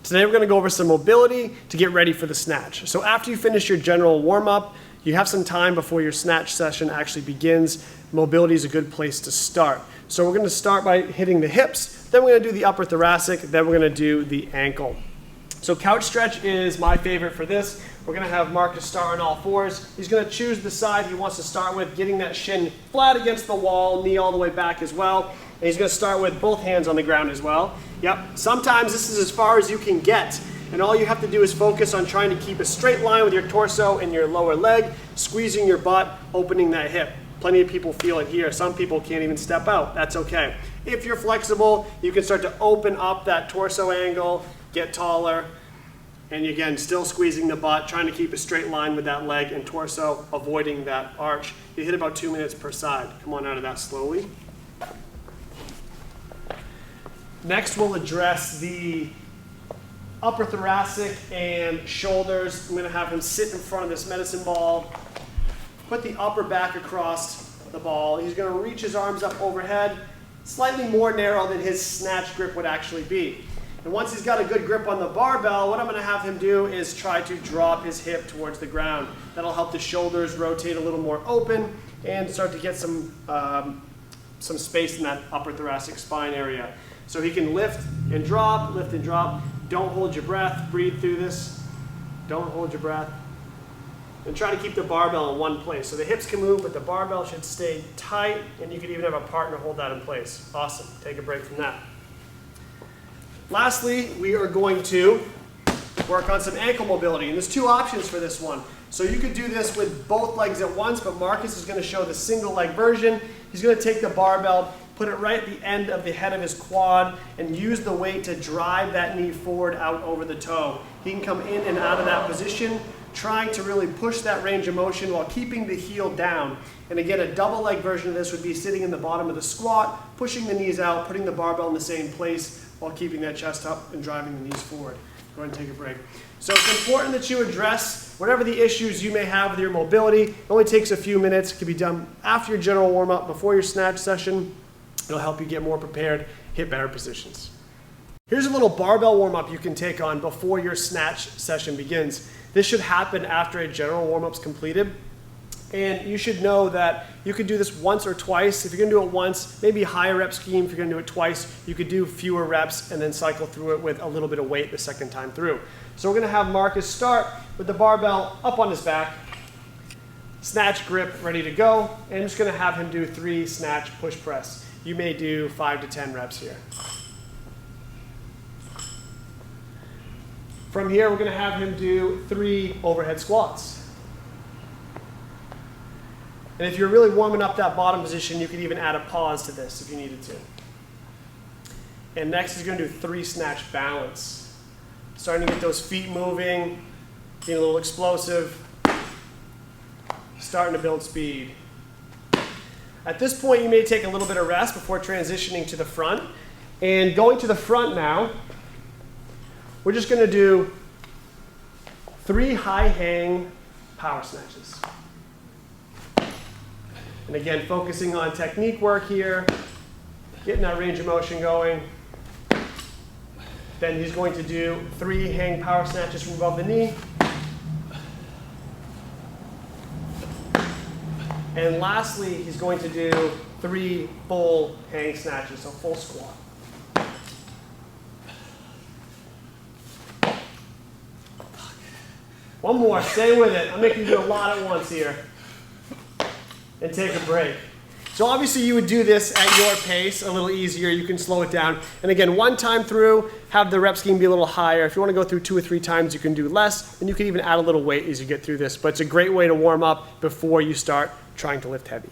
Today we're going to go over some mobility to get ready for the snatch. So after you finish your general warm-up, you have some time before your snatch session actually begins. Mobility is a good place to start. So we're going to start by hitting the hips, then we're going to do the upper thoracic, then we're going to do the ankle. So couch stretch is my favorite for this. We're going to have Marcus start on all fours. He's going to choose the side he wants to start with, getting that shin flat against the wall, knee all the way back as well. And he's going to start with both hands on the ground as well. Yep, sometimes this is as far as you can get. And all you have to do is focus on trying to keep a straight line with your torso and your lower leg, squeezing your butt, opening that hip. Plenty of people feel it here. Some people can't even step out. That's okay. If you're flexible, you can start to open up that torso angle, get taller, and again, still squeezing the butt, trying to keep a straight line with that leg and torso, avoiding that arch. You hit about 2 minutes per side. Come on out of that slowly. Next, we'll address the upper thoracic and shoulders. I'm going to have him sit in front of this medicine ball, put the upper back across the ball. He's going to reach his arms up overhead, slightly more narrow than his snatch grip would actually be. And once he's got a good grip on the barbell, what I'm going to have him do is try to drop his hip towards the ground. That'll help the shoulders rotate a little more open and start to get some space in that upper thoracic spine area. So he can lift and drop, lift and drop. Don't hold your breath. Breathe through this. Don't hold your breath. And try to keep the barbell in one place. So the hips can move, but the barbell should stay tight, and you could even have a partner hold that in place. Awesome. Take a break from that. Lastly, we are going to work on some ankle mobility. And there's two options for this one. So you could do this with both legs at once, but Marcus is going to show the single leg version. He's going to take the barbell, put it right at the end of the head of his quad, and use the weight to drive that knee forward out over the toe. He can come in and out of that position, trying to really push that range of motion while keeping the heel down. And again, a double leg version of this would be sitting in the bottom of the squat, pushing the knees out, putting the barbell in the same place while keeping that chest up and driving the knees forward. Go ahead and take a break. So it's important that you address whatever the issues you may have with your mobility. It only takes a few minutes. It can be done after your general warm-up, before your snatch session. It'll help you get more prepared, hit better positions. Here's a little barbell warm-up you can take on before your snatch session begins. This should happen after a general warm-up's completed. And you should know that you could do this once or twice. If you're going to do it once, maybe a higher rep scheme. If you're going to do it twice, you could do fewer reps and then cycle through it with a little bit of weight the second time through. So we're going to have Marcus start with the barbell up on his back, snatch grip ready to go, and I'm just going to have him do 3 snatch push press. You may do 5 to 10 reps here. From here, we're going to have him do 3 overhead squats. And if you're really warming up that bottom position, you could even add a pause to this if you needed to. And next, he's going to do 3 snatch balance. Starting to get those feet moving, being a little explosive, starting to build speed. At this point, you may take a little bit of rest before transitioning to the front. And going to the front now, we're just going to do 3 high hang power snatches. And again, focusing on technique work here, getting that range of motion going. Then he's going to do 3 hang power snatches from above the knee. And lastly, he's going to do 3 full hang snatches, so full squat. One more, stay with it. I'm making you do a lot at once here. And take a break. So obviously you would do this at your pace, a little easier. You can slow it down. And again, one time through, have the rep scheme be a little higher. If you want to go through 2 or 3 times, you can do less. And you can even add a little weight as you get through this. But it's a great way to warm up before you start trying to lift heavy.